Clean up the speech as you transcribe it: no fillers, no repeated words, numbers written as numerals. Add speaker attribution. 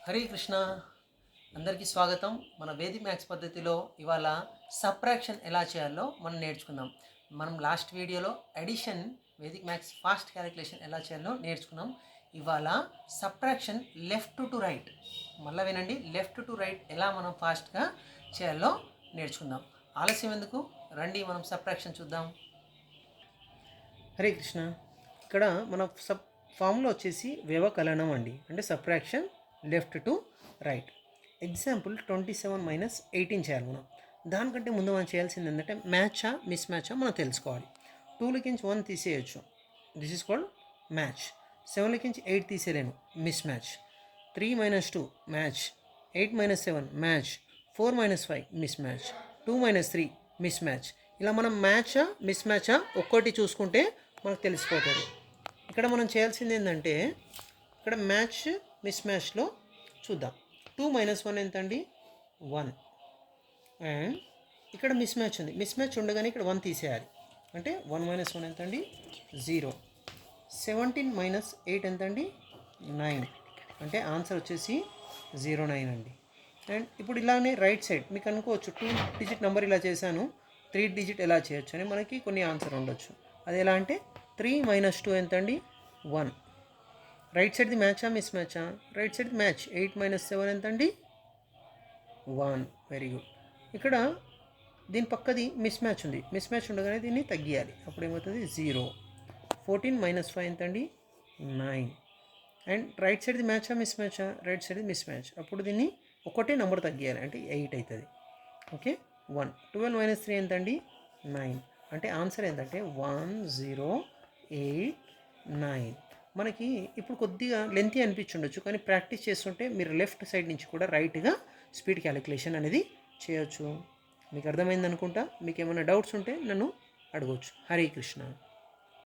Speaker 1: హరే కృష్ణ. అందరికీ స్వాగతం. మన వేదిక్ మ్యాథ్స్ పద్ధతిలో ఇవాళ సబ్ట్రాక్షన్ ఎలా చేయాలో మనం నేర్చుకుందాం. మనం లాస్ట్ వీడియోలో addition Vedic maths fast calculation ఎలా చేయాలో నేర్చుకున్నాం. ఇవాళ సబ్ట్రాక్షన్ లెఫ్ట్ టు రైట్, మళ్ళీ వినండి, లెఫ్ట్ టు రైట్ ఎలా మనం ఫాస్ట్గా చేయాలో నేర్చుకుందాం. ఆలస్యం ఎందుకు, రండి మనం సబ్ట్రాక్షన్ చూద్దాం. హరే కృష్ణ. ఇక్కడ మన ఫామ్లో వచ్చేసి వ్యవకలనం అండి, అంటే subtraction left to right. Example 27 - 18 చేయాలి మనం. దానికంటే ముందు మనం చేయాల్సింది ఏంటంటే మ్యాచా మిస్ మ్యాచా మనం తెలుసుకోవాలి. 2 1 తీసేయచ్చు, దిస్ ఈజ్ కాల్డ్ మ్యాచ్. 7 8 తీసేయలేను, mismatch. 3 - 2 match. 8 - 7 match. 4 - 5 mismatch. 2 - 3 mismatch. ఇలా మనం మ్యాచా మిస్ మ్యాచా ఒక్కటి చూసుకుంటే మనకు తెలిసిపోతుంది. ఇక్కడ మనం చేయాల్సింది ఏంటంటే ఇక్కడ మ్యాచ్ మిస్ మ్యాచ్లో చూద్దాం. 2 - 1 ఎంత అండి? 1. అండ్ ఇక్కడ మిస్ మ్యాచ్ ఉంది, మిస్ మ్యాచ్ ఉండగానే ఇక్కడ 1 తీసేయాలి, అంటే 1 - 1 ఎంత అండి? 0. 17 - 8 ఎంత అండి? 9. అంటే ఆన్సర్ వచ్చేసి 09 అండి. అండ్ ఇప్పుడు ఇలానే రైట్ సైడ్ మీకు అనుకోవచ్చు 2 డిజిట్ నెంబర్ ఇలా చేశాను, 3 డిజిట్ ఎలా చేయొచ్చు అని మనకి కొన్ని ఆన్సర్ ఉండొచ్చు. అది ఎలా అంటే 3 - 2 ఎంత అండి? 1. రైట్ సైడ్ది మ్యాచా మిస్ మ్యాచా? Right side match. 8 - 7 ఎంత అండి? 1. Very good. ఇక్కడ దీని పక్కది మిస్ మ్యాచ్ ఉంది, మిస్ మ్యాచ్ ఉండగానే దీన్ని తగ్గియాలి, అప్పుడు ఏమవుతుంది? 0. 14 - 5 ఎంత అండి? 9. అండ్ రైట్ సైడ్ది మ్యాచా మిస్ మ్యాచా? రైట్ సైడ్ది మిస్ మ్యాచ్, అప్పుడు దీన్ని ఒకటే నెంబర్ తగ్గియాలి, అంటే 8 అవుతుంది. ఓకే, 1. 12 - 3 ఎంత అండి? 9. అంటే ఆన్సర్ ఏంటంటే 1089. మనకి ఇప్పుడు కొద్దిగా లెంతీ అనిపించుండొచ్చు, కానీ ప్రాక్టీస్ చేస్తుంటే మీరు లెఫ్ట్ సైడ్ నుంచి కూడా రైట్గా స్పీడ్ క్యాలిక్యులేషన్ అనేది చేయొచ్చు. మీకు అర్థమైంది అనుకుంటా. మీకు ఏమైనా డౌట్స్ ఉంటే నన్ను అడగవచ్చు. హరే కృష్ణ.